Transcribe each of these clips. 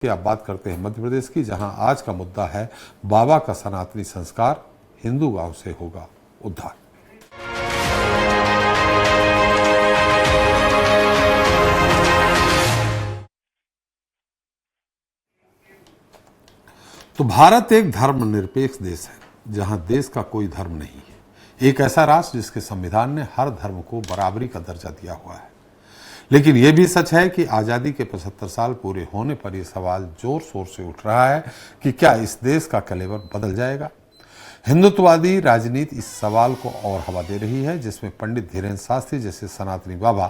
की आप बात करते हैं मध्य प्रदेश की, जहां आज का मुद्दा है बाबा का सनातनी संस्कार, हिंदू गांव से होगा उद्धार। तो भारत एक धर्मनिरपेक्ष देश है जहां देश का कोई धर्म नहीं है, एक ऐसा राष्ट्र जिसके संविधान ने हर धर्म को बराबरी का दर्जा दिया हुआ है। लेकिन यह भी सच है कि आजादी के 75 साल पूरे होने पर यह सवाल जोर शोर से उठ रहा है कि क्या इस देश का कलेवर बदल जाएगा। हिंदुत्ववादी राजनीति इस सवाल को और हवा दे रही है, जिसमें पंडित धीरेन्द्र शास्त्री जैसे सनातनी बाबा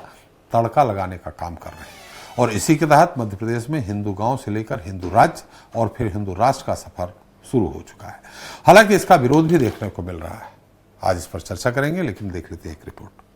तड़का लगाने का काम कर रहे हैं। और इसी के तहत मध्य प्रदेश में हिंदू गांव से लेकर हिंदू राज्य और फिर हिंदू राष्ट्र का सफर शुरू हो चुका है। हालांकि इसका विरोध भी देखने को मिल रहा है। आज इस पर चर्चा करेंगे, लेकिन देख लेते हैं एक रिपोर्ट।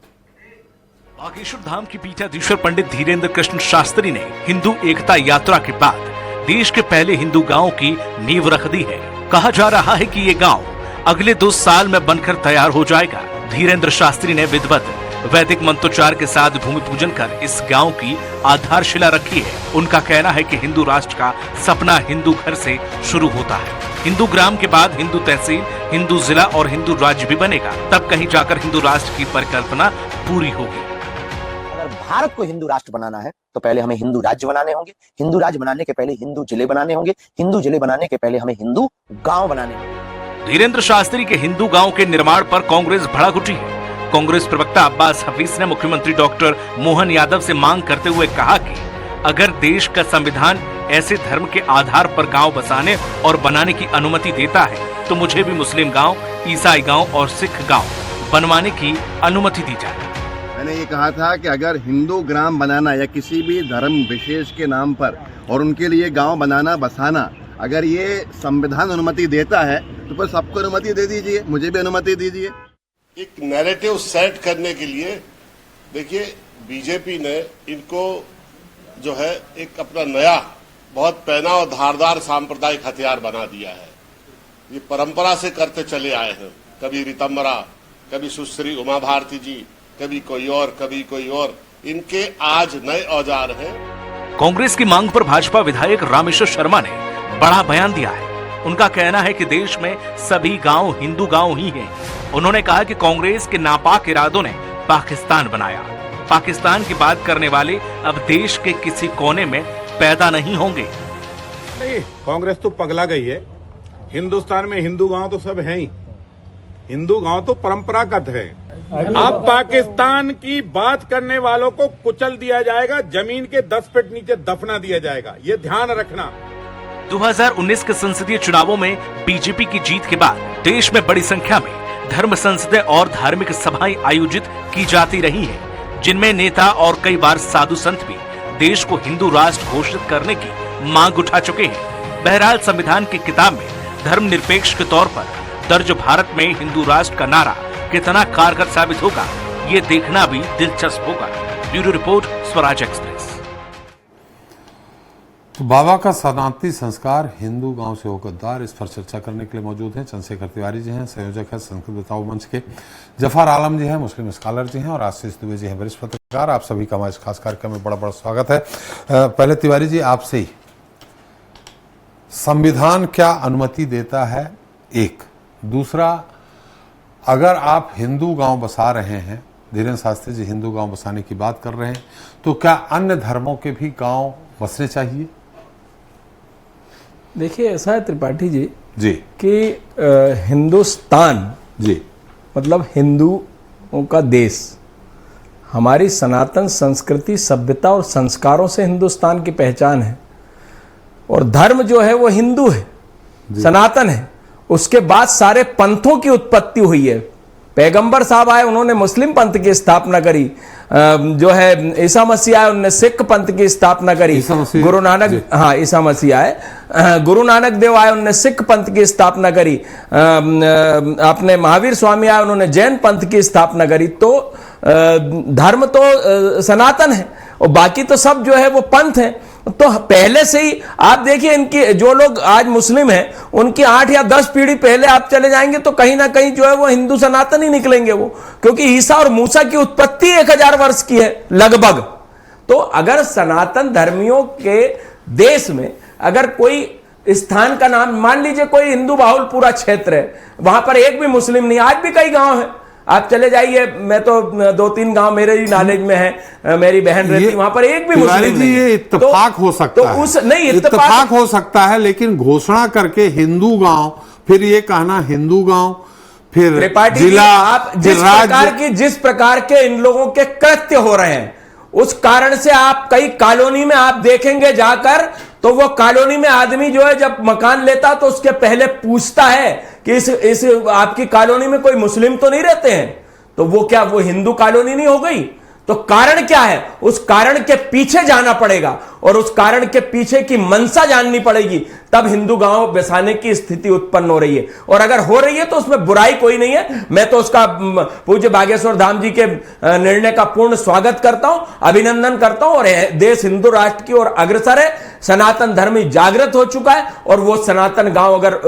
बागेश्वर धाम की पीठाधीश्वर पंडित धीरेन्द्र कृष्ण शास्त्री ने हिंदू एकता यात्रा के बाद देश के पहले हिंदू गांव की नींव रख दी है। कहा जा रहा है कि ये गांव अगले 2 साल में बनकर तैयार हो जाएगा। धीरेन्द्र शास्त्री ने विधिवत वैदिक मंत्रोच्चार के साथ भूमि पूजन कर इस गांव की आधारशिला रखी है। उनका कहना है कि हिंदू राष्ट्र का सपना हिंदू घर से शुरू होता है। हिंदू ग्राम के बाद हिंदू तहसील, हिंदू जिला और हिंदू राज्य भी बनेगा, तब कहीं जाकर हिंदू राष्ट्र की परिकल्पना पूरी होगी। अगर भारत को हिंदू राष्ट्र बनाना है तो पहले हमें हिंदू राज्य बनाने होंगे, हिंदू राज्य बनाने के पहले हिंदू जिले बनाने होंगे, हिंदू जिले बनाने के पहले हमें हिंदू गांव बनाने होंगे। धीरेन्द्र शास्त्री के हिंदू गांव के निर्माण पर कांग्रेस भड़क उठी है। कांग्रेस प्रवक्ता अब्बास हफीज ने मुख्यमंत्री डॉक्टर मोहन यादव से मांग करते हुए कहा कि अगर देश का संविधान ऐसे धर्म के आधार पर गांव बसाने और बनाने की अनुमति देता है तो मुझे भी मुस्लिम गांव, ईसाई गांव और सिख गांव बनवाने की अनुमति दी जाए। मैंने ये कहा था कि अगर हिंदू ग्राम बनाना या किसी भी धर्म विशेष के नाम पर और उनके लिए गांव बनाना बसाना अगर ये संविधान अनुमति देता है तो फिर सबको अनुमति दे दीजिए, मुझे भी अनुमति दीजिए। एक नैरेटिव सेट करने के लिए देखिए बीजेपी ने इनको जो है एक अपना नया बहुत पैना और धारदार सांप्रदायिक हथियार बना दिया है। ये परंपरा से करते चले आए हैं, कभी रितंबरा, कभी सुश्री उमा भारती जी, कभी कोई और, कभी कोई और। इनके आज नए औजार हैं। कांग्रेस की मांग पर भाजपा विधायक रामेश्वर शर्मा ने बड़ा बयान दिया है। उनका कहना है कि देश में सभी गांव हिंदू गांव ही हैं। उन्होंने कहा कि कांग्रेस के नापाक इरादों ने पाकिस्तान बनाया। पाकिस्तान की बात करने वाले अब देश के किसी कोने में पैदा नहीं होंगे। नहीं, कांग्रेस तो पगला गई है। हिंदुस्तान में हिंदू गांव तो सब हैं ही। हिंदू गांव तो परंपरागत है। अब पाकिस्तान की बात करने वालों को कुचल दिया जाएगा, जमीन के 10 फीट नीचे दफना दिया जाएगा, ये ध्यान रखना। 2019 के संसदीय चुनावों में बीजेपी की जीत के बाद देश में बड़ी संख्या में धर्म संसदें और धार्मिक सभाएं आयोजित की जाती रही हैं, जिनमें नेता और कई बार साधु संत भी देश को हिंदू राष्ट्र घोषित करने की मांग उठा चुके हैं। बहरहाल संविधान की किताब में धर्मनिरपेक्ष के तौर पर दर्ज भारत में हिंदू राष्ट्र का नारा कितना कारगर साबित होगा, ये देखना भी दिलचस्प होगा। Bureau report, Swaraj express. तो बाबा का सनातनी संस्कार, हिंदू गांव से होकर उद्धार, इस पर चर्चा करने के लिए मौजूद हैं चंद्रशेखर तिवारी जी हैं, संयोजक है संस्कृत बचाओ मंच के, जफर आलम जी हैं, मुस्लिम स्कॉलर जी हैं, और आशीष दुबे जी हैं, वरिष्ठ पत्रकार। आप सभी का हमारे खास कार्यक्रम में बड़ा बड़ा स्वागत है। पहले तिवारी जी आपसे ही, संविधान क्या अनुमति देता है, एक। दूसरा, अगर आप हिंदू गांव बसा रहे हैं, धीरेन्द्र शास्त्री जी हिंदू गांव बसाने की बात कर रहे हैं, तो क्या अन्य धर्मों के भी गांव बसने चाहिए? देखिए, ऐसा है त्रिपाठी जी कि हिंदुस्तान जी मतलब हिंदुओं का देश, हमारी सनातन संस्कृति, सभ्यता और संस्कारों से हिंदुस्तान की पहचान है। और धर्म जो है वो हिंदू है, सनातन है। उसके बाद सारे पंथों की उत्पत्ति हुई है। पैगंबर साहब आए, उन्होंने मुस्लिम पंथ की स्थापना करी। जो है ईसा मसीह आए, उन्होंने सिख पंथ की स्थापना करी। गुरु नानक, हाँ ईसा मसीह आए, गुरु नानक देव आए, उन्होंने सिख पंथ की स्थापना करी। अपने महावीर स्वामी आए, उन्होंने जैन पंथ की स्थापना करी। तो धर्म तो सनातन है और बाकी तो सब जो है वो पंथ है। तो पहले से ही आप देखिए, इनकी जो लोग आज मुस्लिम हैं, उनकी 8 या 10 पीढ़ी पहले आप चले जाएंगे तो कहीं ना कहीं जो है वो हिंदू सनातन ही निकलेंगे वो, क्योंकि ईसा और मूसा की उत्पत्ति 1000 वर्ष की है लगभग। तो अगर सनातन धर्मियों के देश में अगर कोई स्थान का नाम, मान लीजिए कोई हिंदू बाहुल पूरा क्षेत्र है, वहां पर एक भी मुस्लिम नहीं, आज भी कई गांव है, आप चले जाइए, मैं तो 2-3 गांव मेरे ही नॉलेज में है, मेरी बहन रहती, वहां पर एक भी मुस्लिम नहीं। ये इत्तेफाक हो सकता है, उस नहीं इत्तेफाक हो सकता है, लेकिन घोषणा करके हिंदू गांव, फिर ये कहना हिंदू गांव, फिर जिला, आप जिस प्रकार के इन लोगों के कृत्य हो रहे हैं, उस कारण से आप कई कॉलोनी में आप देखेंगे जाकर, तो वो कॉलोनी में आदमी जो है जब मकान लेता तो उसके पहले पूछता है कि इस आपकी कॉलोनी में कोई मुस्लिम तो नहीं रहते हैं, तो वो क्या वो हिंदू कॉलोनी नहीं हो गई? तो कारण क्या है? उस कारण के पीछे जाना पड़ेगा और उस कारण के पीछे की मंशा जाननी पड़ेगी, तब हिंदू गांव बसाने की स्थिति उत्पन्न हो रही है। और अगर हो रही है तो उसमें बुराई कोई नहीं है। मैं तो उसका पूज्य बागेश्वर धाम जी के निर्णय का पूर्ण स्वागत करता हूं, अभिनंदन करता हूं, और देश हिंदू राष्ट्र की ओर अग्रसर है, सनातन धर्म जागृत हो चुका है, और वो सनातन गांव अगर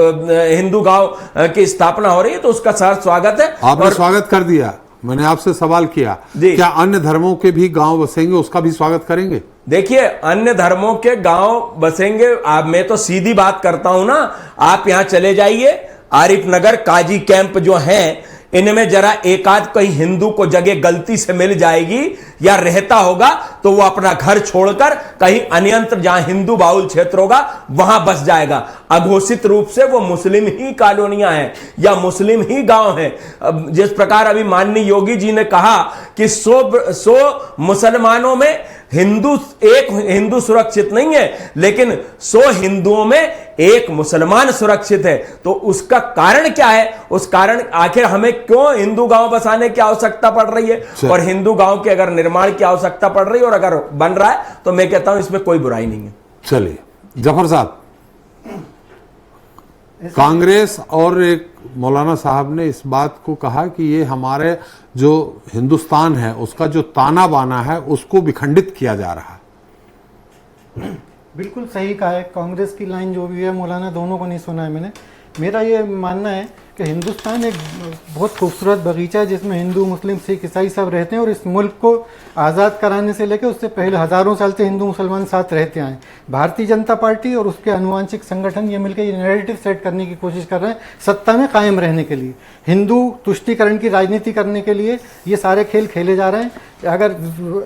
हिंदू गांव की स्थापना हो रही है तो उसका सहर्ष स्वागत है। आपने स्वागत कर दिया। मैंने आपसे सवाल किया, क्या अन्य धर्मों के भी गांव बसेंगे, उसका भी स्वागत करेंगे? देखिए, अन्य धर्मों के गांव बसेंगे, मैं तो सीधी बात करता हूं ना, आप यहां चले जाइए, आरिफ नगर काजी कैंप जो हैं, इनमें जरा एक आध कहीं हिंदू को जगह गलती से मिल जाएगी या रहता होगा तो वो अपना घर छोड़कर कहीं अन्यंत्र जहां हिंदू बाहुल क्षेत्र होगा वहां बस जाएगा। अघोषित रूप से वो मुस्लिम ही कॉलोनियां हैं या मुस्लिम ही गांव हैं। जिस प्रकार अभी माननीय योगी जी ने कहा कि 100 मुसलमानों में एक हिंदू सुरक्षित नहीं है, लेकिन 100 हिंदुओं में एक मुसलमान सुरक्षित है। तो उसका कारण क्या है? उस कारण आखिर हमें क्यों हिंदू गांव बसाने की आवश्यकता पड़ रही है, और हिंदू गांव के अगर निर्माण की आवश्यकता पड़ रही है और अगर बन रहा है तो मैं कहता हूं इसमें कोई बुराई नहीं है। चलिए जफर साहब, कांग्रेस और एक मौलाना साहब ने इस बात को कहा कि ये हमारे जो हिंदुस्तान है उसका जो ताना बाना है उसको विखंडित किया जा रहा है। बिल्कुल सही कहा है। कांग्रेस की लाइन जो भी है, मौलाना दोनों को नहीं सुना है मैंने। मेरा ये मानना है कि हिंदुस्तान एक बहुत खूबसूरत बगीचा है जिसमें हिंदू, मुस्लिम, सिख, ईसाई सब रहते हैं, और इस मुल्क को आज़ाद कराने से लेकर उससे पहले हज़ारों साल से हिंदू मुसलमान साथ रहते आए। भारतीय जनता पार्टी और उसके अनुवांशिक संगठन ये मिलकर ये नैरेटिव सेट करने की कोशिश कर रहे हैं सत्ता में कायम रहने के लिए, हिंदू तुष्टीकरण की राजनीति करने के लिए ये सारे खेल खेले जा रहे हैं। अगर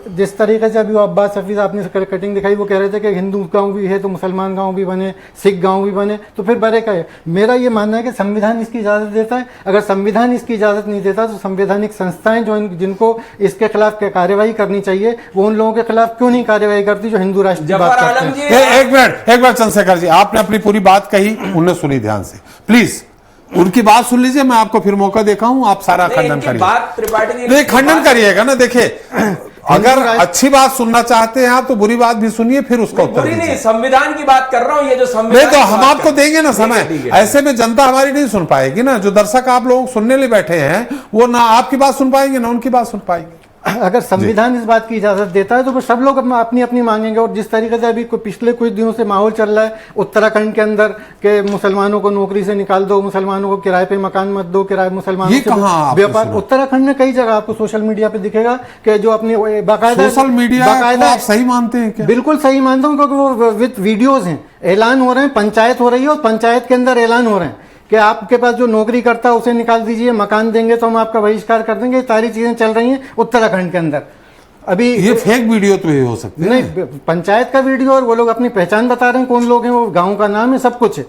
जिस तरीके से अभी अब्बास हफीज़ आपने कटिंग दिखाई, वो कह रहे थे कि हिंदू गांव भी है तो मुसलमान गांव भी बने, सिख गांव भी बने, तो फिर बड़े का है। मेरा ये मानना है कि संविधान इसकी इजाज़त देता है। अगर संविधान इसकी इजाज़त नहीं देता तो संवैधानिक संस्थाएं जो जिनको इसके खिलाफ कार्रवाई करनी चाहिए वो उन लोगों के खिलाफ क्यों नहीं कार्रवाई करती जो हिंदू राष्ट्र की बात करते हैं। एक मिनट चंद्रशेखर जी, आपने अपनी पूरी बात कही, उन्हें सुनी ध्यान से, प्लीज उनकी बात सुन लीजिए। मैं आपको फिर मौका देखा हूं, आप सारा खंडन करिए। नहीं, खंडन करिएगा ना। देखिए, अगर अच्छी बात सुनना चाहते हैं आप तो बुरी बात भी सुनिए, फिर उसका उत्तर दीजिए। नहीं, संविधान की बात कर रहा हूं, ये जो संविधान, नहीं तो हम आपको देंगे ना समय। ऐसे में जनता हमारी नहीं सुन पाएगी ना। जो दर्शक आप लोग सुनने लिए बैठे हैं वो ना आपकी बात सुन पाएंगे ना उनकी बात सुन पाएंगे। अगर संविधान इस बात की इजाजत देता है तो फिर सब लोग अपनी अपनी मांगेंगे। और जिस तरीके से अभी पिछले कुछ दिनों से माहौल चल रहा है उत्तराखंड के अंदर के मुसलमानों को नौकरी से निकाल दो, मुसलमानों को किराए पे मकान मत दो, किराए मुसलमानों से व्यापार, उत्तराखंड में कई जगह आपको सोशल मीडिया पे दिखेगा कि जो अपनी बाकायदा सोशल मीडिया आप सही मानते हैं क्या? बिल्कुल सही मानता हूँ, क्योंकि वो विद वीडियोज हैं, ऐलान हो रहे हैं, पंचायत हो रही है और पंचायत के अंदर ऐलान हो रहे हैं कि आपके पास जो नौकरी करता है उसे निकाल दीजिए, मकान देंगे तो हम आपका बहिष्कार कर देंगे। सारी चीजें चल रही हैं उत्तराखंड के अंदर। अभी ये फेक वीडियो तो ये हो सकती है नहीं, पंचायत का वीडियो, और वो लोग अपनी पहचान बता रहे हैं कौन लोग हैं, वो गांव का नाम है, सब कुछ है।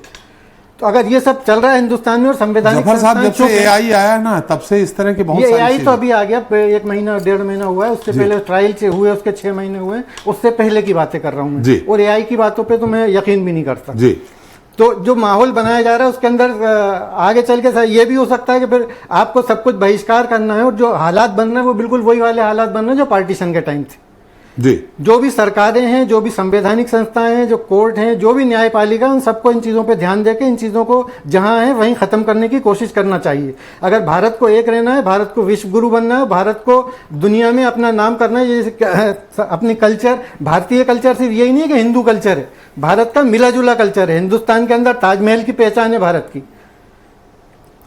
तो अगर ये सब चल रहा है हिंदुस्तान में और संवैधानिक जब से एआई आया ना तब से इस तरह के बहुत ये एआई तो अभी आ गया, 1 महीना 1.5 महीना हुआ है। उससे पहले ट्रायल से हुए, उसके 6 महीने हुए, उससे पहले की बातें कर रहा हूँ मैं। और एआई की बातों पर तो मैं यकीन भी नहीं करता जी। तो जो माहौल बनाया जा रहा है उसके अंदर आगे चल के ये भी हो सकता है कि फिर आपको सब कुछ बहिष्कार करना है, और जो हालात बन रहे हैं वो बिल्कुल वही वाले हालात बन रहे हैं जो पार्टीशन के टाइम थे जी। जो भी सरकारें हैं, जो भी संवैधानिक संस्थाएं हैं, जो कोर्ट हैं, जो भी न्यायपालिका, उन सबको इन चीज़ों पे ध्यान देके इन चीज़ों को जहां है वहीं ख़त्म करने की कोशिश करना चाहिए। अगर भारत को एक रहना है, भारत को विश्व गुरु बनना है, भारत को दुनिया में अपना नाम करना है, जैसे अपनी कल्चर, भारतीय कल्चर सिर्फ यही नहीं है कि हिंदू कल्चर है, भारत का मिला जुला कल्चर है। हिंदुस्तान के अंदर ताजमहल की पहचान है भारत की।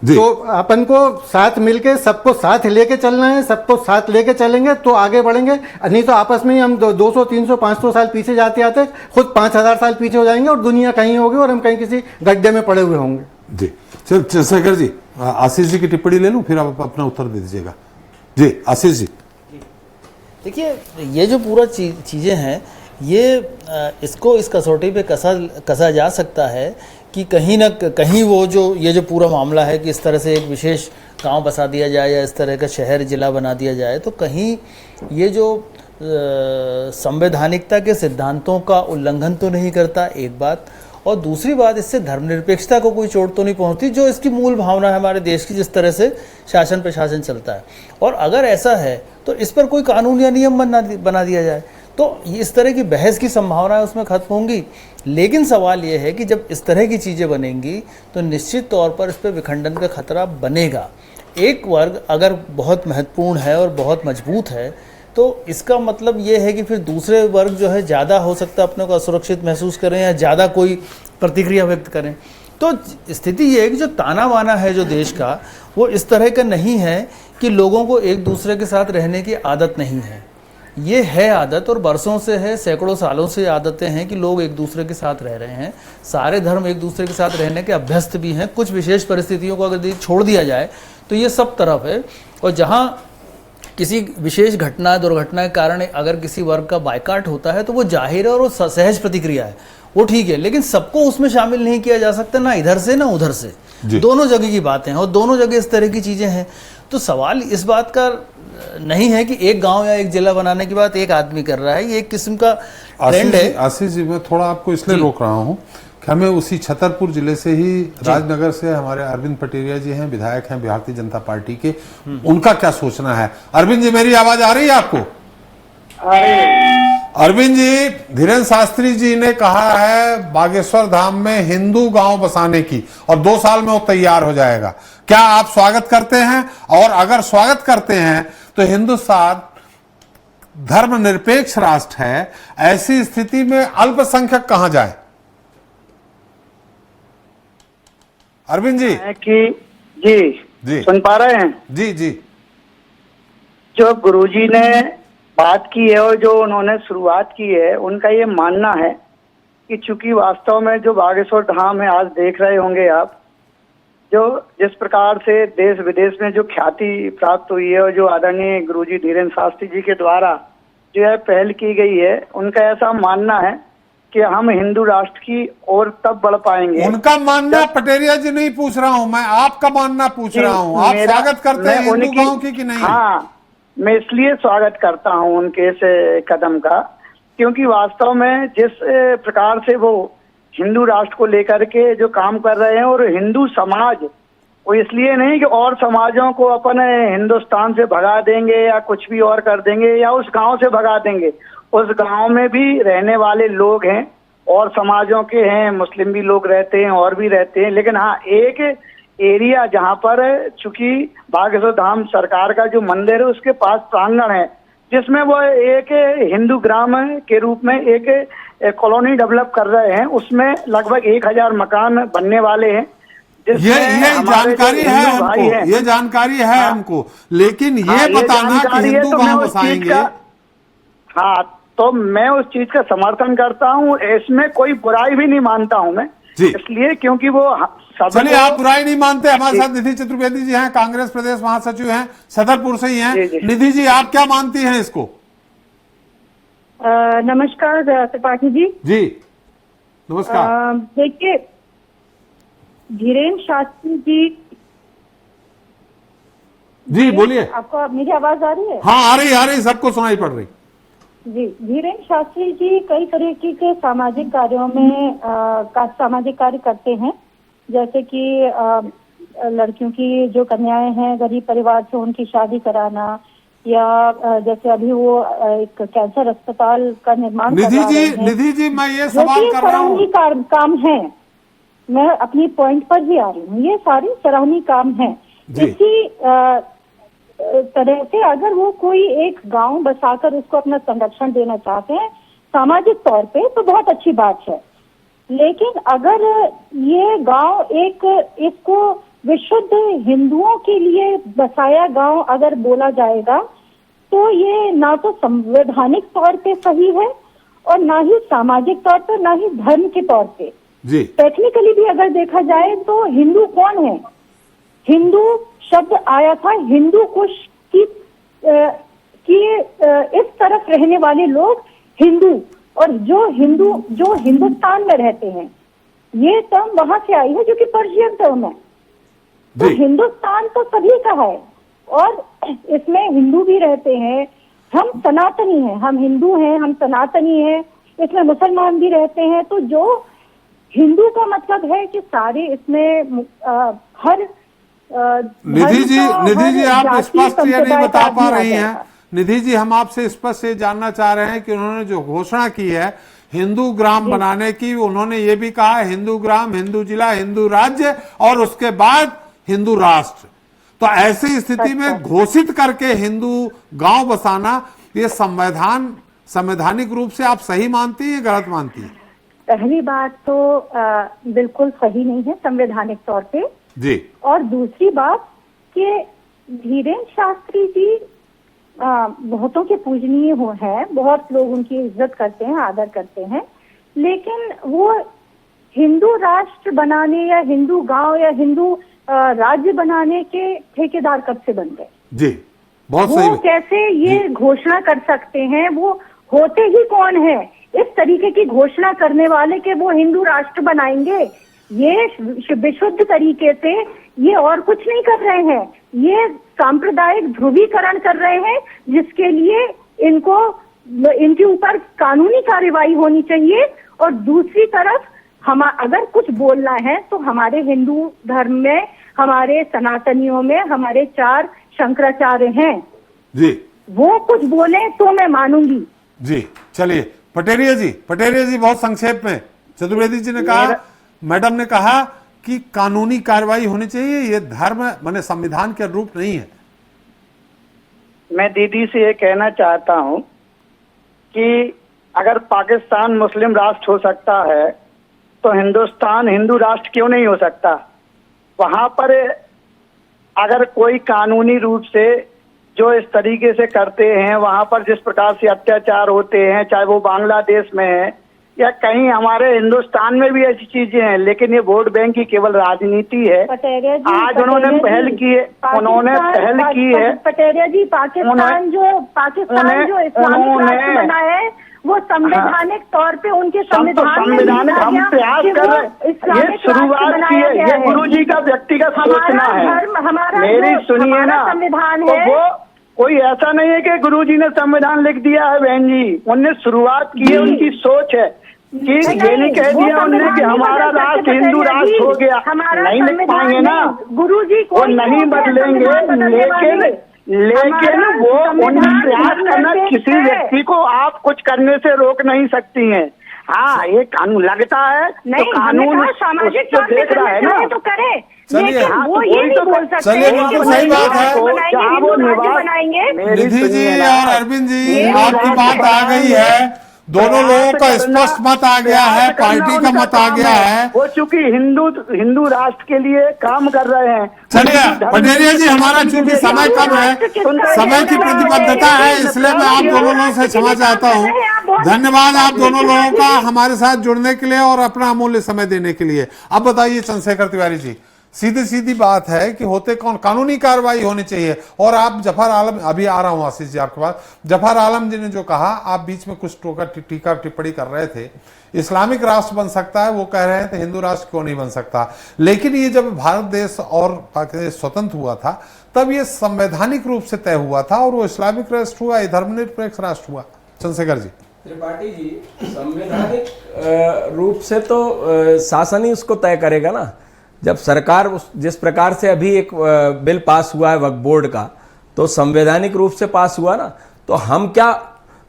जी। तो अपन को साथ मिलके सबको साथ लेके चलना है, सबको साथ लेके चलेंगे तो आगे बढ़ेंगे, नहीं तो आपस में ही हम 200 300 500 साल पीछे जाते आते खुद 5000 साल पीछे हो जाएंगे और दुनिया कहीं होगी और हम कहीं किसी गड्ढे में पड़े हुए होंगे। जी चंद्रशेखर जी, आशीष जी की टिप्पणी ले लूं, फिर आप अपना उत्तर दे दीजिएगा। जी आशीष जी। देखिए, ये जो पूरा चीज़ें हैं, ये इसको इस कसौटी पे कसा जा सकता है कि कहीं ना कहीं वो जो ये जो पूरा मामला है कि इस तरह से एक विशेष गांव बसा दिया जाए या इस तरह का शहर जिला बना दिया जाए, तो कहीं ये जो संवैधानिकता के सिद्धांतों का उल्लंघन तो नहीं करता, एक बात, और दूसरी बात, इससे धर्मनिरपेक्षता को कोई चोट तो नहीं पहुंचती जो इसकी मूल भावना है हमारे देश की, जिस तरह से शासन प्रशासन चलता है। और अगर ऐसा है तो इस पर कोई कानून या नियम बना दिया जाए, तो इस तरह की बहस की संभावना उसमें खत्म होंगी। लेकिन सवाल ये है कि जब इस तरह की चीज़ें बनेंगी तो निश्चित तौर पर इस पर विखंडन का खतरा बनेगा। एक वर्ग अगर बहुत महत्वपूर्ण है और बहुत मजबूत है तो इसका मतलब ये है कि फिर दूसरे वर्ग जो है ज़्यादा हो सकता है अपने को असुरक्षित महसूस करें या ज़्यादा कोई प्रतिक्रिया व्यक्त करें। तो स्थिति ये है कि जो ताना बाना है जो देश का, वो इस तरह का नहीं है कि लोगों को एक दूसरे के साथ रहने की आदत नहीं है। ये है आदत, और बरसों से है, सैकड़ों सालों से आदतें हैं कि लोग एक दूसरे के साथ रह रहे हैं। सारे धर्म एक दूसरे के साथ रहने के अभ्यस्त भी हैं। कुछ विशेष परिस्थितियों को अगर छोड़ दिया जाए तो ये सब तरफ है। और जहाँ किसी विशेष घटना दुर्घटना के कारण अगर किसी वर्ग का बायकाट होता है तो वो जाहिर है और वो सहज प्रतिक्रिया है, वो ठीक है, लेकिन सबको उसमें शामिल नहीं किया जा सकता, ना इधर से ना उधर से। दोनों जगह की बातें हैं और दोनों जगह इस तरह की चीज़ें हैं। तो सवाल इस बात का नहीं है कि एक गांव या एक जिला बनाने की बात एक आदमी कर रहा है, ये एक किस्म का ट्रेंड है। आशीष जी, मैं थोड़ा आपको इसलिए रोक रहा हूँ कि हमें उसी छतरपुर जिले से ही राजनगर से हमारे अरविंद पटेरिया जी हैं, विधायक हैं भारतीय जनता पार्टी के, उनका क्या सोचना है। अरविंद जी, मेरी आवाज आ रही है आपको? अरविंद जी, धीरेन्द्र शास्त्री जी ने कहा है बागेश्वर धाम में हिंदू गांव बसाने की, और 2 साल में वो तैयार हो जाएगा। क्या आप स्वागत करते हैं? और अगर स्वागत करते हैं तो हिंदुस्तान धर्मनिरपेक्ष राष्ट्र है, ऐसी स्थिति में अल्पसंख्यक कहां जाए? अरविंद जी जी सुन पा रहे हैं? जी जी। जो गुरुजी ने बात की है और जो उन्होंने शुरुआत की है, उनका ये मानना है कि चूंकि वास्तव में जो बागेश्वर धाम है, आज देख रहे होंगे आप, जो जिस प्रकार से देश विदेश में जो ख्याति प्राप्त हुई है और जो आदरणीय गुरुजी धीरेन्द्र शास्त्री जी के द्वारा जो है पहल की गई है, उनका ऐसा मानना है कि हम हिंदू राष्ट्र की ओर तब बढ़ पाएंगे। उनका मानना पटेरिया जी नहीं पूछ रहा हूं मैं, आपका मानना पूछ रहा हूं। आप स्वागत करते हैं हिंदू गांव की कि नहीं? हाँ, मैं इसलिए स्वागत करता हूं उनके इस कदम का, क्योंकि वास्तव में जिस प्रकार से वो हिंदू राष्ट्र को लेकर के जो काम कर रहे हैं, और हिंदू समाज वो इसलिए नहीं कि और समाजों को अपने हिंदुस्तान से भगा देंगे या कुछ भी और कर देंगे या उस गांव से भगा देंगे। उस गांव में भी रहने वाले लोग हैं और समाजों के हैं, मुस्लिम भी लोग रहते हैं और भी रहते हैं। लेकिन हाँ, एक एरिया जहां पर चूंकि बागेश्वर धाम सरकार का जो मंदिर है उसके पास प्रांगण है, जिसमें वो एक हिंदू ग्राम के रूप में एक कॉलोनी डेवलप कर रहे हैं। उसमें लगभग 1000 मकान बनने वाले हैं। ये जानकारी है हमको, ये जानकारी है हमको, लेकिन ये बताना कि हिंदू गांव बसाएंगे। हाँ, तो मैं उस चीज का समर्थन करता हूँ, इसमें कोई बुराई भी नहीं मानता हूँ मैं, इसलिए क्योंकि वो चलिए, आप बुराई नहीं मानते। हमारे साथ निधि चतुर्वेदी जी हैं, कांग्रेस प्रदेश महासचिव हैं, छतरपुर से ही हैं। निधि जी, आप क्या मानती हैं इसको? नमस्कार त्रिपाठी जी। जी नमस्कार। देखिए, धीरेन्द्र शास्त्री जी बोलिए। आपको मेरी आवाज आ रही है? हाँ, आ रही, सबको सुनाई पड़ रही जी। धीरेन्द्र शास्त्री जी कई तरह के सामाजिक कार्यों में सामाजिक कार्य करते हैं, जैसे कि लड़कियों की जो कन्याएं हैं गरीब परिवार से उनकी शादी कराना, या जैसे अभी वो एक कैंसर अस्पताल का निर्माण निधि जी, मैं ये सवाल कर रहा हूँ, काम है, मैं अपनी पॉइंट पर ही आ रही हूँ, ये सारी सराहनीय काम है। इसी तरह से अगर वो कोई एक गांव बसाकर उसको अपना संरक्षण देना चाहते हैं सामाजिक तौर पे, तो बहुत अच्छी बात है। लेकिन अगर ये गांव इसको विशुद्ध हिंदुओं के लिए बसाया गांव अगर बोला जाएगा तो ये ना तो संवैधानिक तौर पे सही है और ना ही सामाजिक तौर पे, ना ही धर्म के तौर पे। जी टेक्निकली भी अगर देखा जाए तो हिंदू कौन है? हिंदू शब्द आया था हिंदू कुश की इस तरफ रहने वाले लोग हिंदू, और जो हिंदुस्तान में रहते हैं, ये टर्म वहां से आई है जो कि पर्शियन टर्म है। तो हिंदुस्तान तो सभी का है और इसमें हिंदू भी रहते हैं। हम सनातनी हैं, हम हिंदू हैं, हम सनातनी हैं, इसमें मुसलमान भी रहते हैं। तो जो हिंदू का मतलब है कि सारे इसमें हर निधि जी आप स्पष्ट ये नहीं बता पा रही हैं। निधि जी, हम आपसे स्पष्ट ये जानना चाह रहे हैं कि उन्होंने जो घोषणा की है हिंदू ग्राम बनाने की, उन्होंने ये भी कहा हिंदू ग्राम, हिंदू जिला, हिंदू राज्य और उसके बाद हिंदू राष्ट्र। तो ऐसी स्थिति में घोषित करके हिंदू गांव बसाना, ये संवैधानिक रूप से आप सही मानती है, गलत मानती है? पहली बात तो बिल्कुल सही नहीं है संवैधानिक तौर पे जी। और दूसरी बात कि धीरेन्द्र शास्त्री जी बहुतों के पूजनीय हैं, बहुत लोग उनकी इज्जत करते हैं, आदर करते हैं, लेकिन वो हिंदू राष्ट्र बनाने या हिंदू गांव या हिंदू राज्य बनाने के ठेकेदार कब से बन गए? जी, बहुत सही। वो कैसे ये घोषणा कर सकते हैं? वो होते ही कौन है इस तरीके की घोषणा करने वाले के वो हिंदू राष्ट्र बनाएंगे? ये विशुद्ध तरीके से ये और कुछ नहीं कर रहे हैं, ये सांप्रदायिक ध्रुवीकरण कर रहे हैं, जिसके लिए इनके ऊपर कानूनी कार्रवाई होनी चाहिए। और दूसरी तरफ हम अगर कुछ बोलना है तो हमारे हिंदू धर्म में, हमारे सनातनियों में हमारे 4 शंकराचार्य हैं जी, वो कुछ बोले तो मैं मानूंगी। जी चलिए पटेरिया जी बहुत संक्षेप में। चतुर्वेदी जी ने कहा, मैडम ने कहा कि कानूनी कार्रवाई होनी चाहिए, ये धर्म माने संविधान के अनुरूप नहीं है। मैं दीदी से ये कहना चाहता हूं कि अगर पाकिस्तान मुस्लिम राष्ट्र हो सकता है तो हिंदुस्तान हिंदू राष्ट्र क्यों नहीं हो सकता? वहां पर अगर कोई कानूनी रूप से जो इस तरीके से करते हैं, वहां पर जिस प्रकार से अत्याचार होते हैं, चाहे वो बांग्लादेश में है या कहीं हमारे हिंदुस्तान में भी ऐसी चीजें हैं, लेकिन ये वोट बैंक की केवल राजनीति है। आज उन्होंने पहल की है, पटेरिया जी, पाकिस्तान जो इस्लामिक राष्ट्र बना है वो संवैधानिक तौर पे उनके संविधान हम प्रयास कर रहे हैं, ये शुरुआत की है, ये गुरु जी का व्यक्तिगत सोचना है। मेरी सुनिए ना, संविधान है वो कोई ऐसा नहीं है कि गुरु जी ने संविधान लिख दिया है बहन जी, उन्होंने शुरुआत की है, उनकी सोच है कि ये नहीं कह दिया उन्होंने कि हमारा राष्ट्र हिंदू राष्ट्र हो गया, नहीं लिख पाएंगे ना गुरु जी वो नहीं बदलेंगे, लेकिन वो उन्हें प्रयास करना, किसी व्यक्ति को आप कुछ करने से रोक नहीं सकती हैं। हाँ, ये कानून लगता है तो कानून सामाजिक जो देख रहा है ना तो करे, चलिए वो ये नहीं बोल सकते। चलिए बिल्कुल सही बात है। बनाएंगे निधि जी और अरविंद जी, आपकी बात आ गई है, दोनों लोगों का स्पष्ट मत आ गया है, पार्टी का मत आ गया है। वो चूंकि हिंदू राष्ट्र के लिए काम कर रहे हैं। चलिए पटेरिया जी, हमारा चूंकि समय कम है, समय की प्रतिबद्धता है, इसलिए मैं आप दोनों लोगों से क्षमा चाहता हूं। धन्यवाद आप दोनों लोगों का हमारे साथ जुड़ने के लिए और अपना अमूल्य समय देने के लिए। अब बताइए चंद्रशेखर तिवारी जी, सीधी सीधी बात है कि होते कौन, कानूनी कार्रवाई होनी चाहिए। और आप जफर आलम, अभी आ रहा हूं आशीष जी आपके पास, जफर आलम जी ने जो कहा, आप बीच में कुछ टीका टिप्पणी कर रहे थे, इस्लामिक राष्ट्र बन सकता है, वो कह रहे हैं तो हिंदू राष्ट्र क्यों नहीं बन सकता। लेकिन ये जब भारत देश और पाकिस्तान स्वतंत्र हुआ था तब ये संवैधानिक रूप से तय हुआ था और वो इस्लामिक राष्ट्र हुआ, धर्मनिरपेक्ष राष्ट्र हुआ। चंद्रशेखर जी। त्रिपाठी जी, संवैधानिक रूप से तो शासन ही उसको तय करेगा ना। जब सरकार जिस प्रकार से अभी एक बिल पास हुआ है वक्फ बोर्ड का, तो संवैधानिक रूप से पास हुआ ना, तो हम क्या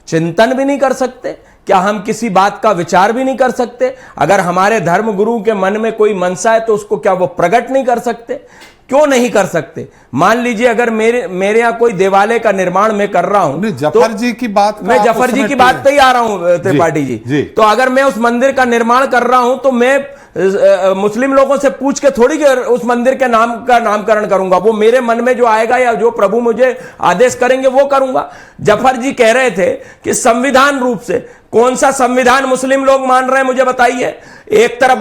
चिंतन भी नहीं कर सकते? क्या हम किसी बात का विचार भी नहीं कर सकते? अगर हमारे धर्म गुरु के मन में कोई मनसा है तो उसको क्या वो प्रकट नहीं कर सकते? क्यों नहीं कर सकते? मान लीजिए अगर मेरे यहाँ कोई देवालय का निर्माण मैं कर रहा हूं, जफर जी की बात, मैं जफर जी की बात पे ही आ रहा हूं त्रिपाठी जी। तो अगर मैं उस मंदिर का निर्माण कर रहा हूं तो मैं मुस्लिम लोगों से पूछ के थोड़ी उस मंदिर के नाम का नामकरण करूंगा। वो मेरे मन में जो आएगा या जो प्रभु मुझे आदेश करेंगे वो करूंगा। जफर जी कह रहे थे कि संविधान रूप से, कौन सा संविधान मुस्लिम लोग मान रहे हैं मुझे बताइए? एक तरफ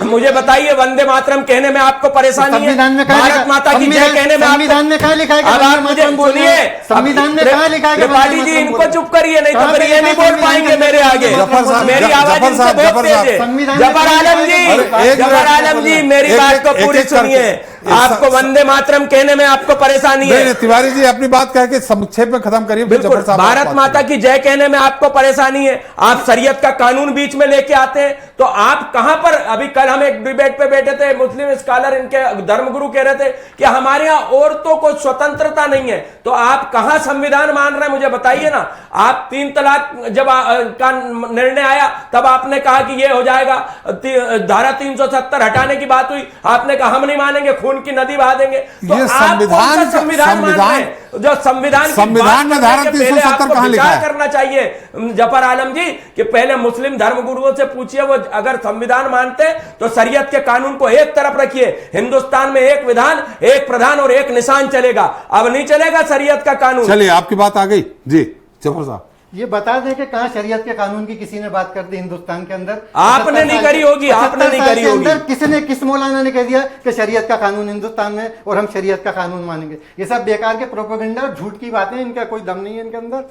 मुझे बताइए वंदे मातरम कहने में आपको परेशानी है, भारत माता की जय कहने में संविधान में कहा लिखा है? अब आप मुझे सुनिए, संविधान में कहा लिखा है? त्रिपाठी जी इनको चुप करिए, नहीं तो फिर ये नहीं बोल पाएंगे मेरे आगे। मेरी आवाज इनसे बहुत तेज है। जफर आलम जी मेरी बात को पूरी सुनिए। आपको वंदे मातरम कहने में आपको परेशानी है। तिवारी जी अपनी बात कह के संक्षेप में खत्म करिए। बिल्कुल, भारत माता की जय कहने में आपको परेशानी है। आप शरीयत का कानून बीच में लेके आते हैं तो आप कहां पर? अभी कल हम एक डिबेट पे बैठे थे, मुस्लिम स्कॉलर इनके धर्मगुरु कह रहे थे कि हमारे यहां औरतों को स्वतंत्रता नहीं है। तो आप कहां संविधान मान रहे हैं मुझे बताइए ना। आप 3 तलाक जब का निर्णय आया तब आपने कहा कि ये हो जाएगा, धारा 370 हटाने की बात हुई, आपने कहा हम नहीं मानेंगे, खून की नदी बहा देंगे। तो ये संविधान जो संविधान में धारा 370 कहां लिखा है? करना चाहिए जफर आलम जी कि पहले मुस्लिम धर्मगुरुओं से पूछिए, वो अगर संविधान मानते तो शरीयत के कानून को एक तरफ रखिए। हिंदुस्तान में एक विधान, एक प्रधान और एक निशान चलेगा, अब नहीं चलेगा शरीयत का कानून। चलिए आपकी बात आ गई जी जफर साहब। ये बता दें कि कहां शरीयत के कानून की किसी ने बात कर दी हिंदुस्तान के अंदर? आपने नहीं करी होगी, आपने नहीं करी होगी। किसने, किस मौलाना ने कह दिया कि शरीयत का कानून हिंदुस्तान में और हम शरीयत का कानून मानेंगे? ये सब बेकार के प्रोपेगेंडा और झूठ की बातें, इनका कोई दम नहीं है इनके अंदर।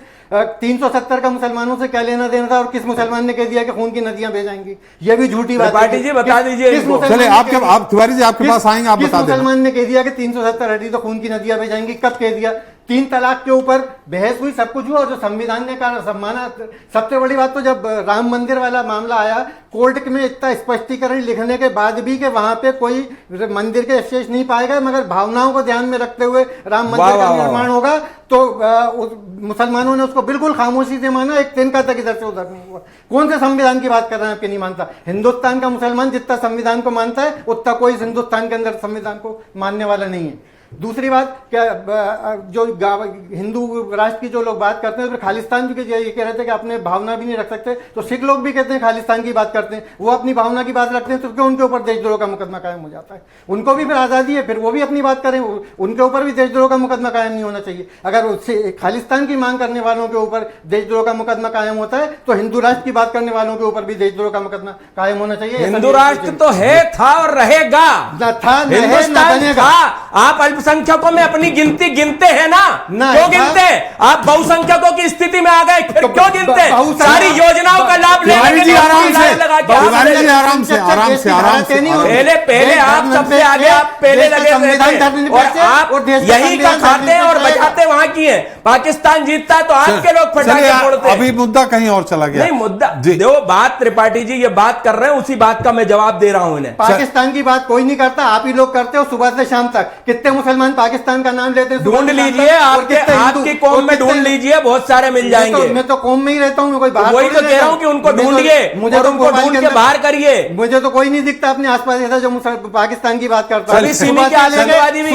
370 का मुसलमानों से क्या लेना देना था और किस मुसलमान ने कह दिया कि खून की नदियां बह जाएंगी? ये भी झूठी बात है। जी बता दीजिए। चलिए आप तिवारी जी आपके पास आएंगे, आप बता दें। मुसलमान ने कह दिया कि 370 हटी तो खून की नदियां बह जाएंगी? कब कह दिया? 3 तलाक के ऊपर बहस हुई, सब कुछ हुआ, और जो संविधान ने कहा सम्माना। सबसे बड़ी बात तो जब राम मंदिर वाला मामला आया, कोर्ट में इतना स्पष्टीकरण लिखने के बाद भी कि वहां पे कोई मंदिर के अवशेष नहीं पाए गए, मगर भावनाओं को ध्यान में रखते हुए राम मंदिर का निर्माण होगा, तो मुसलमानों ने उसको बिल्कुल खामोशी से माना, एक तिनका तक इधर से उधर नहीं हुआ। कौन से संविधान की बात कर रहे हैं आपके? नहीं मानता। हिंदुस्तान का मुसलमान जितना संविधान को मानता है उतना कोई हिंदुस्तान के अंदर संविधान को मानने वाला नहीं है। दूसरी बात, क्या जो हिंदू राष्ट्र की जो लोग बात करते हैं, तो खालिस्तान भी ये कह रहे थे कि अपने भावना भी नहीं रख सकते, तो सिख लोग भी कहते हैं खालिस्तान की बात करते हैं, वो अपनी भावना की बात रखते हैं, तो क्यों उनके ऊपर देशद्रोह का मुकदमा कायम हो जाता है? उनको भी फिर आज़ादी है, फिर वो भी अपनी बात करें, उनके ऊपर भी देशद्रोह का मुकदमा कायम नहीं होना चाहिए। अगर खालिस्तान की मांग करने वालों के ऊपर देशद्रोह का मुकदमा कायम होता है तो हिंदू राष्ट्र की बात करने वालों के ऊपर भी देशद्रोह का मुकदमा कायम होना चाहिए। हिंदू राष्ट्र तो है, था और रहेगा। आप अल्पसंख्यकों में अपनी गिनती गिनते हैं ना? क्यों गिनते? आप बहुसंख्यकों की स्थिति में आ गए, फिर क्यों गिनते? सारी योजनाओं का लाभ लेने के लिए आराम से पहले आप सबसे आगे, आप पहले लगे थे और आप यही का खाते हैं और बचाते वहां की है। पाकिस्तान जीतता है तो आपके लोग फटाके फोड़ते हैं। अभी मुद्दा कहीं और चला गया। नहीं, मुद्दा देखो, बात त्रिपाठी जी ये बात कर रहे हैं, उसी बात का मैं जवाब दे रहा हूं इन्हें। पाकिस्तान की बात कोई नहीं करता, आप ही लोग करते हो सुबह से शाम तक। कितने मुसलमान पाकिस्तान का नाम लेते हैं? ढूंढ लीजिए, आपकी कौम में ढूंढ लीजिए, बहुत सारे मिल जाएंगे। मैं तो कौम में ही रहता हूँ, कोई बाहर। वही तो कह रहा हूँ कि उनको ढूंढिए, मुझे तो उनको ढूंढ के बाहर करिए। मुझे तो कोई नहीं दिखता अपने आसपास ऐसा जो पाकिस्तान की बात करता है। आतंकवादी भी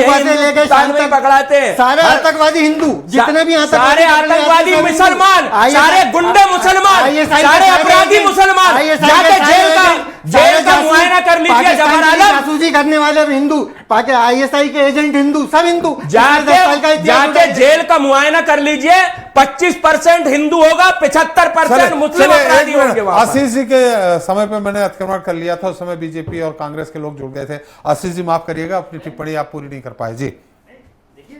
पकड़ाते हैं, सारे आतंकवादी हिंदू, जितने भी सारे आतंकवादी मुसलमान, सारे गुंडे मुसलमान, सारे अपराधी मुसलमान। जाके जेल का मुआयना कर लीजिए जफर आलम। जासूसी करने वाले हिंदू, ISI के एजेंट हिंदू, सब हिंदू। जाके जेल का मुआयना कर लीजिए, 25% हिंदू होगा, 75% मुस्लिम अपराधी होंगे। आशीष जी के समय पे मैंने अतिक्रमण कर लिया था, उस समय बीजेपी और कांग्रेस के लोग जुड़ गए थे। आशीष जी माफ करिएगा, अपनी टिप्पणी आप पूरी नहीं कर पाए जी। देखिए,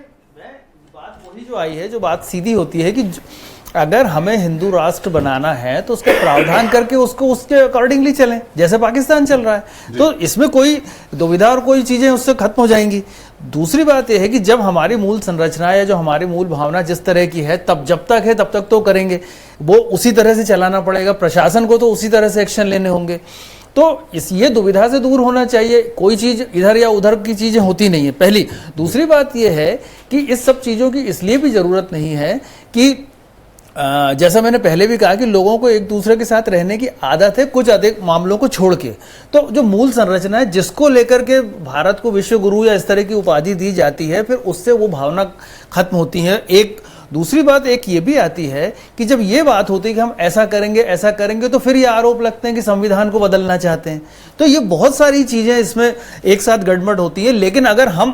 बात वही जो आई है, जो बात सीधी होती है कि अगर हमें हिंदू राष्ट्र बनाना है तो उसका प्रावधान करके उसको उसके अकॉर्डिंगली चलें, जैसे पाकिस्तान चल रहा है। तो इसमें कोई दुविधा और कोई चीजें उससे खत्म हो जाएंगी। दूसरी बात यह है कि जब हमारी मूल संरचना या जो हमारी मूल भावना जिस तरह की है, तब जब तक है तब तक तो करेंगे, वो उसी तरह से चलाना पड़ेगा। प्रशासन को तो उसी तरह से एक्शन लेने होंगे। तो ये दुविधा से दूर होना चाहिए। कोई चीज़ इधर या उधर की चीज़ें होती नहीं है, पहली। दूसरी बात यह है कि इस सब चीज़ों की इसलिए भी ज़रूरत नहीं है कि जैसा मैंने पहले भी कहा कि लोगों को एक दूसरे के साथ रहने की आदत है, कुछ अधिक मामलों को छोड़ के। तो जो मूल संरचना है जिसको लेकर के भारत को विश्व गुरु या इस तरह की उपाधि दी जाती है, फिर उससे वो भावना खत्म होती है। एक दूसरी बात एक ये भी आती है कि जब ये बात होती है कि हम ऐसा करेंगे तो फिर ये आरोप लगते हैं कि संविधान को बदलना चाहते हैं। तो ये बहुत सारी चीज़ें इसमें एक साथ गड़बड़ होती है। लेकिन अगर हम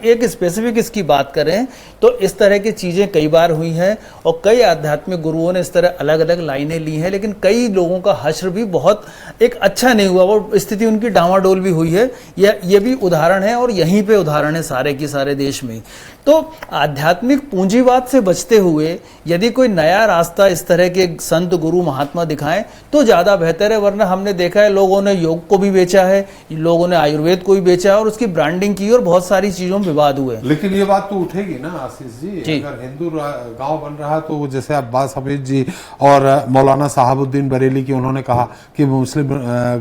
एक स्पेसिफिक इसकी बात करें तो इस तरह की चीज़ें कई बार हुई हैं और कई आध्यात्मिक गुरुओं ने इस तरह अलग अलग लाइनें ली हैं, लेकिन कई लोगों का हश्र भी बहुत एक अच्छा नहीं हुआ, वो स्थिति उनकी डामाडोल भी हुई है। ये भी उदाहरण है और यहीं पे उदाहरण है सारे के सारे देश में। तो आध्यात्मिक पूंजीवाद से बचते हुए यदि कोई नया रास्ता इस तरह के संत गुरु महात्मा दिखाएं तो ज़्यादा बेहतर है। वरना हमने देखा है लोगों ने योग को भी बेचा है, लोगों ने आयुर्वेद को भी बेचा है और उसकी ब्रांडिंग की और बहुत सारी चीज़ों में विवाद हुए। लेकिन ये बात तो उठेगी ना आशीष जी, अगर हिंदू गांव बन रहा तो जैसे अब्बास हमीद जी और मौलाना साहबुद्दीन बरेली की उन्होंने कहा कि मुस्लिम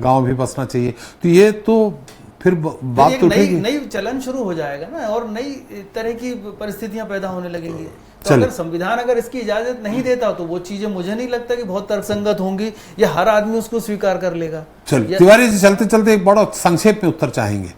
गाँव भी बसना चाहिए, तो ये तो फिर बात तो नई चलन शुरू हो जाएगा ना और नई तरह की परिस्थितियां पैदा होने लगेंगी। तो अगर संविधान अगर इसकी इजाजत नहीं देता तो वो चीजें मुझे नहीं लगता कि बहुत तर्कसंगत होंगी या हर आदमी उसको स्वीकार कर लेगा। चलिए तिवारी जी, चलते चलते एक बड़ा संक्षेप में उत्तर चाहेंगे।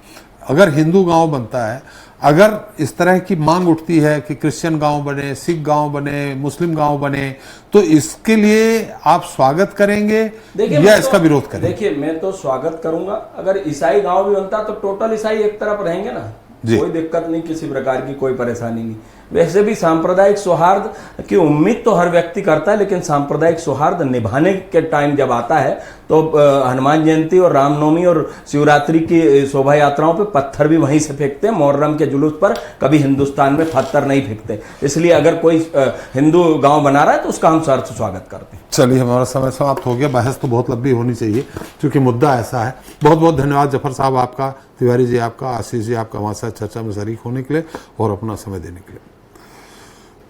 अगर हिंदू गांव बनता है, अगर इस तरह की मांग उठती है कि क्रिश्चियन गांव बने, सिख गांव बने, मुस्लिम गांव बने, तो इसके लिए आप स्वागत करेंगे या इसका विरोध करेंगे? देखिए, मैं तो स्वागत करूंगा। अगर ईसाई गांव भी बनता तो टोटल ईसाई एक तरफ रहेंगे ना, कोई दिक्कत नहीं, किसी प्रकार की कोई परेशानी नहीं। वैसे भी सांप्रदायिक सौहार्द की उम्मीद तो हर व्यक्ति करता है, लेकिन सांप्रदायिक सौहार्द निभाने के टाइम जब आता है तो हनुमान जयंती और रामनवमी और शिवरात्रि की शोभा यात्राओं पे पत्थर भी वहीं से फेंकते हैं। मुहर्रम के जुलूस पर कभी हिंदुस्तान में पत्थर नहीं फेंकते। इसलिए अगर कोई हिंदू गांव बना रहा है तो उसका हम सहर्ष स्वागत करते हैं। चलिए, हमारा समय समाप्त हो गया। बहस तो बहुत लंबी होनी चाहिए क्योंकि मुद्दा ऐसा है। बहुत बहुत धन्यवाद जफर साहब आपका, तिवारी जी आपका, आशीष जी आपका हमारे साथ चर्चा में शरीक होने के लिए और अपना समय देने के लिए।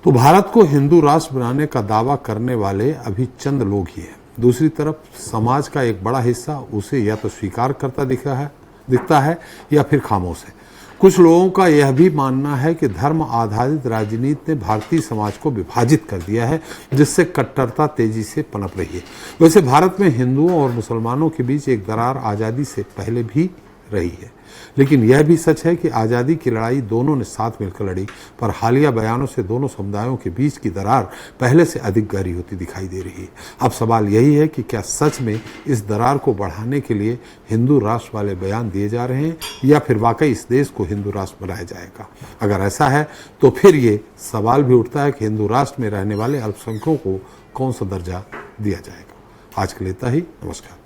तो भारत को हिंदू राष्ट्र बनाने का दावा करने वाले अभी चंद लोग ही हैं। दूसरी तरफ समाज का एक बड़ा हिस्सा उसे या तो स्वीकार करता दिखता है या फिर खामोश है। कुछ लोगों का यह भी मानना है कि धर्म आधारित राजनीति ने भारतीय समाज को विभाजित कर दिया है, जिससे कट्टरता तेजी से पनप रही है। वैसे भारत में हिंदुओं और मुसलमानों के बीच एक दरार आज़ादी से पहले भी रही है, लेकिन यह भी सच है कि आज़ादी की लड़ाई दोनों ने साथ मिलकर लड़ी, पर हालिया बयानों से दोनों समुदायों के बीच की दरार पहले से अधिक गहरी होती दिखाई दे रही है। अब सवाल यही है कि क्या सच में इस दरार को बढ़ाने के लिए हिंदू राष्ट्र वाले बयान दिए जा रहे हैं या फिर वाकई इस देश को हिंदू राष्ट्र बनाया जाएगा? अगर ऐसा है तो फिर ये सवाल भी उठता है कि हिंदू राष्ट्र में रहने वाले अल्पसंख्यकों को कौन सा दर्जा दिया जाएगा। आज के लिए इतना ही। नमस्कार।